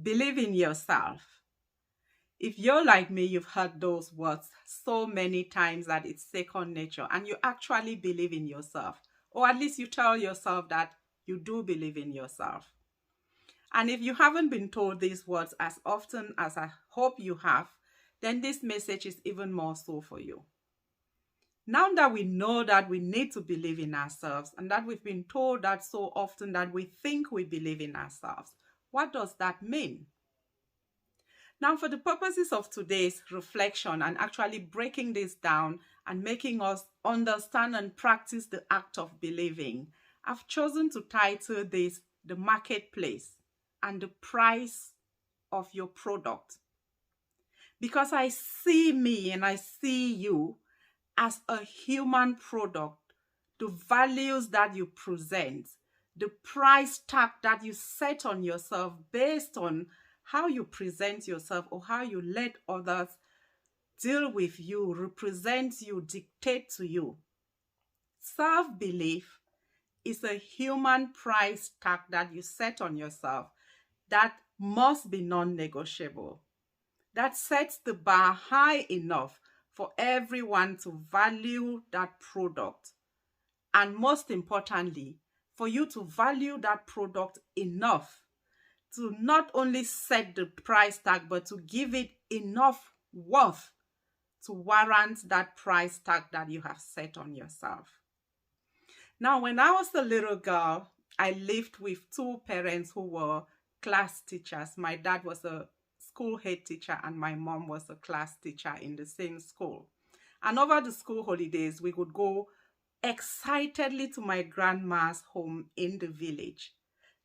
Believe in yourself. If you're like me, you've heard those words so many times that it's second nature, and you actually believe in yourself, or at least you tell yourself that you do believe in yourself. And if you haven't been told these words as often as I hope you have, then this message is even more so for you. Now that we know that we need to believe in ourselves, and that we've been told that so often that we think we believe in ourselves, what does that mean? Now, for the purposes of today's reflection and actually breaking this down and making us understand and practice the act of believing, I've chosen to title this The Marketplace and the Price of Your Product. Because I see me and I see you as a human product, the values that you present, the price tag that you set on yourself based on how you present yourself or how you let others deal with you, represent you, dictate to you. Self-belief is a human price tag that you set on yourself that must be non-negotiable. That sets the bar high enough for everyone to value that product. And most importantly, for you to value that product enough to not only set the price tag, but to give it enough worth to warrant that price tag that you have set on yourself. Now, when I was a little girl, I lived with two parents who were class teachers. My dad was a school head teacher and my mom was a class teacher in the same school. And over the school holidays, we would go excitedly to my grandma's home in the village.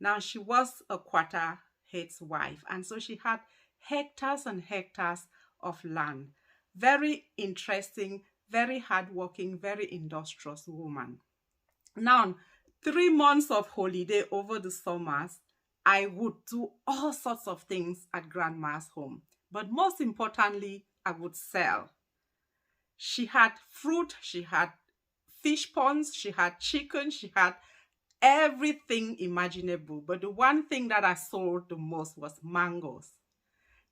Now, she was a quarter head's wife, and so she had hectares and hectares of land. Very interesting, very hardworking, very industrious woman. Now, 3 months of holiday over the summers, I would do all sorts of things at grandma's home. But most importantly, I would sell. She had fruit, she had fish ponds, she had chicken, she had everything imaginable. But the one thing that I sold the most was mangoes.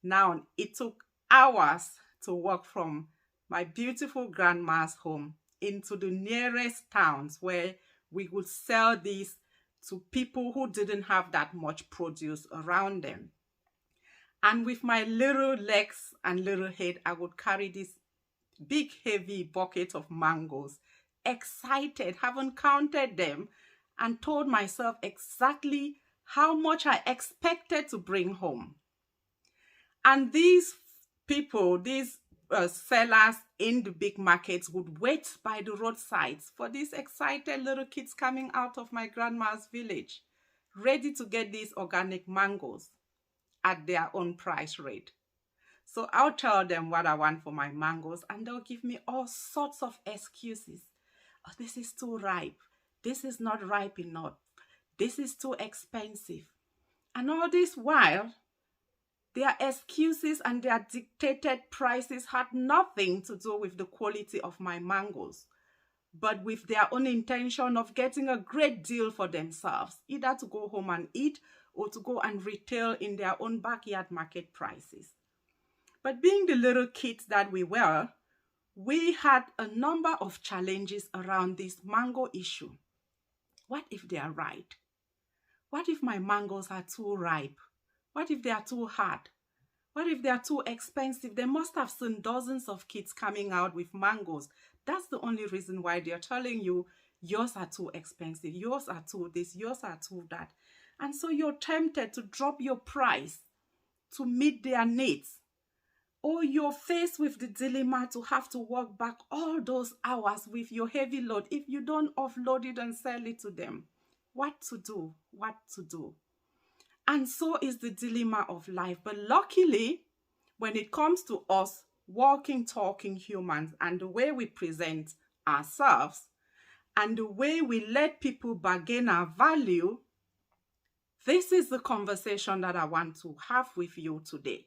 Now, it took hours to walk from my beautiful grandma's home into the nearest towns where we would sell these to people who didn't have that much produce around them. And with my little legs and little head, I would carry this big, heavy bucket of mangoes, excited, haven't counted them, and told myself exactly how much I expected to bring home. And these people, these sellers in the big markets would wait by the roadsides for these excited little kids coming out of my grandma's village, ready to get these organic mangoes at their own price rate. So I'll tell them what I want for my mangoes, and they'll give me all sorts of excuses. Oh, this is too ripe. This is not ripe enough. This is too expensive. And all this while, their excuses and their dictated prices had nothing to do with the quality of my mangoes, but with their own intention of getting a great deal for themselves, either to go home and eat or to go and retail in their own backyard market prices. But being the little kids that we were, we had a number of challenges around this mango issue. What if they are right? What if my mangoes are too ripe? What if they are too hard? What if they are too expensive? They must have seen dozens of kids coming out with mangoes. That's the only reason why they're telling you yours are too expensive, yours are too this, yours are too that. And so you're tempted to drop your price to meet their needs. Or you're faced with the dilemma to have to walk back all those hours with your heavy load if you don't offload it and sell it to them. What to do? What to do? And so is the dilemma of life. But luckily, when it comes to us walking, talking humans and the way we present ourselves and the way we let people bargain our value, this is the conversation that I want to have with you today.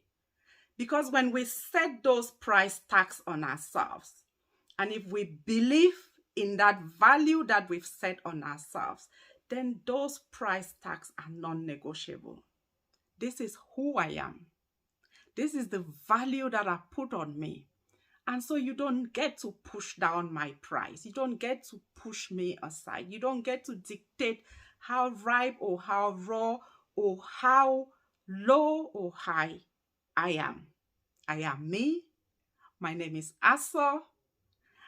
Because when we set those price tags on ourselves, and if we believe in that value that we've set on ourselves, then those price tags are non-negotiable. This is who I am. This is the value that I put on me. And so you don't get to push down my price. You don't get to push me aside. You don't get to dictate how ripe or how raw or how low or high I am. I am me. My name is Asa,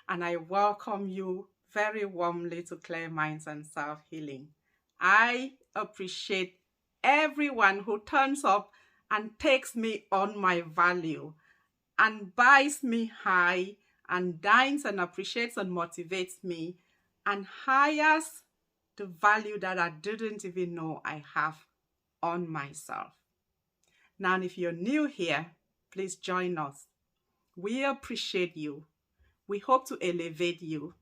and I welcome you very warmly to Clear Minds and Self-Healing. I appreciate everyone who turns up and takes me on my value and buys me high and dines and appreciates and motivates me and hires the value that I didn't even know I have on myself. Now, if you're new here, please join us. We appreciate you. We hope to elevate you,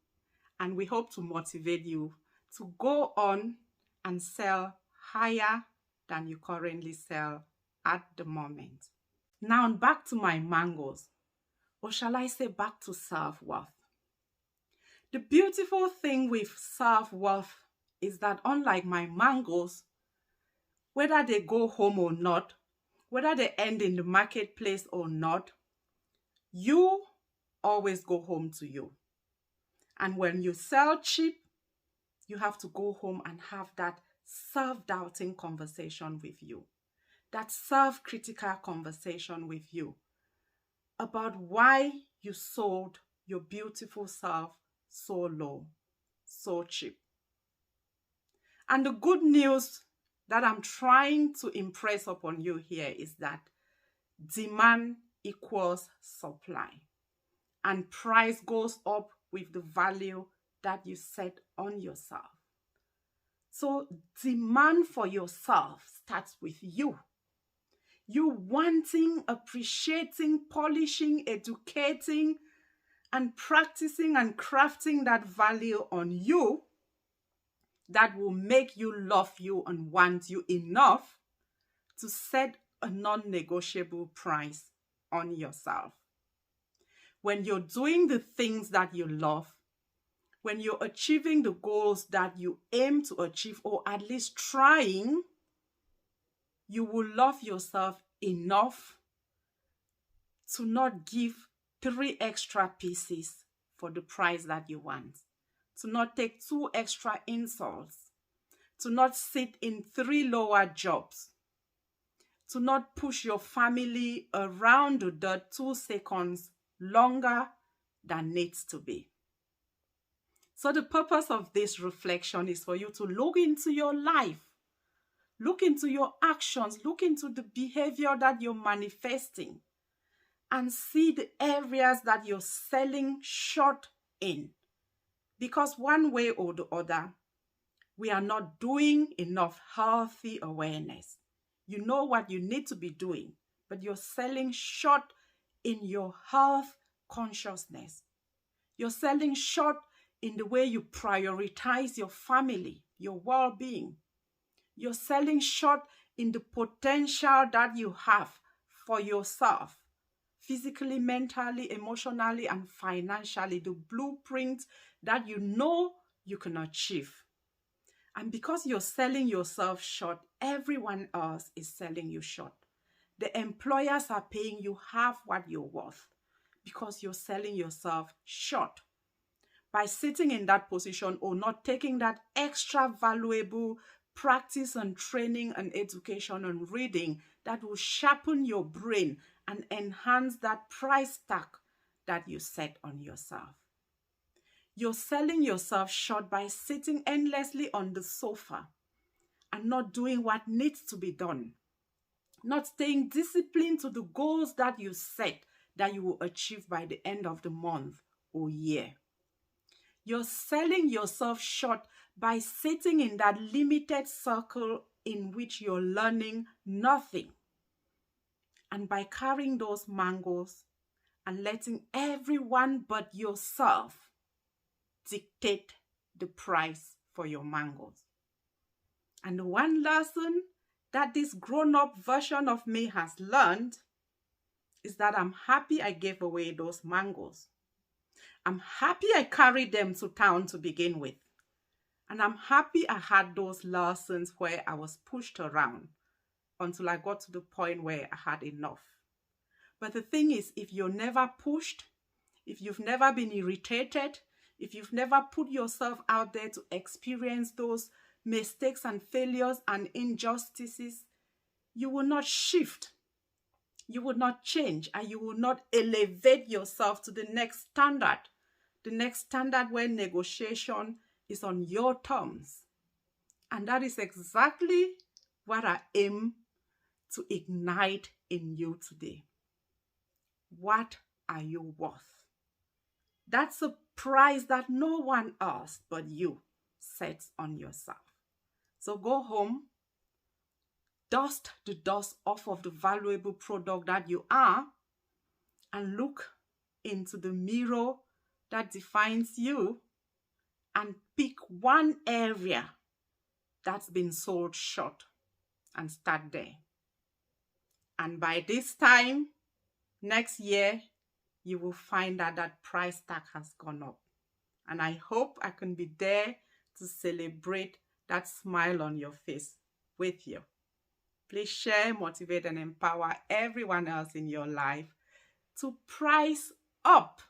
and we hope to motivate you to go on and sell higher than you currently sell at the moment. Now back to my mangoes, or shall I say back to self-worth. The beautiful thing with self-worth is that unlike my mangoes, whether they go home or not, whether they end in the marketplace or not, you always go home to you. And when you sell cheap, you have to go home and have that self-doubting conversation with you, that self-critical conversation with you about why you sold your beautiful self so low, so cheap. And the good news that I'm trying to impress upon you here is that demand equals supply, and price goes up with the value that you set on yourself. So demand for yourself starts with you. You wanting, appreciating, polishing, educating, and practicing and crafting that value on you that will make you love you and want you enough to set a non-negotiable price on yourself. When you're doing the things that you love, when you're achieving the goals that you aim to achieve, or at least trying, you will love yourself enough to not give 3 extra pieces for the price that you want, to not take 2 extra insults, to not sit in 3 lower jobs, to not push your family around the dirt 2 seconds longer than needs to be. So the purpose of this reflection is for you to look into your life, look into your actions, look into the behavior that you're manifesting, and see the areas that you're selling short in. Because one way or the other, we are not doing enough healthy awareness. You know what you need to be doing, but you're selling short in your health consciousness. You're selling short in the way you prioritize your family, your well-being. You're selling short in the potential that you have for yourself, physically, mentally, emotionally, and financially, the blueprint that you know you can achieve. And because you're selling yourself short, everyone else is selling you short. The employers are paying you half what you're worth because you're selling yourself short. By sitting in that position or not taking that extra valuable practice and training and education and reading that will sharpen your brain and enhance that price tag that you set on yourself. You're selling yourself short by sitting endlessly on the sofa and not doing what needs to be done, not staying disciplined to the goals that you set that you will achieve by the end of the month or year. You're selling yourself short by sitting in that limited circle in which you're learning nothing, and by carrying those mangoes and letting everyone but yourself dictate the price for your mangoes. And the one lesson that this grown-up version of me has learned is that I'm happy I gave away those mangoes. I'm happy I carried them to town to begin with. And I'm happy I had those lessons where I was pushed around until I got to the point where I had enough. But the thing is, if you're never pushed, if you've never been irritated, if you've never put yourself out there to experience those mistakes and failures and injustices, you will not shift, you will not change, and you will not elevate yourself to the next standard where negotiation is on your terms. And that is exactly what I aim to ignite in you today. What are you worth? That's a price that no one else but you sets on yourself. So go home, dust the dust off of the valuable product that you are, and look into the mirror that defines you, and pick one area that's been sold short and start there. And by this time next year, you will find that that price tag has gone up. And I hope I can be there to celebrate that smile on your face with you. Please share, motivate, and empower everyone else in your life to price up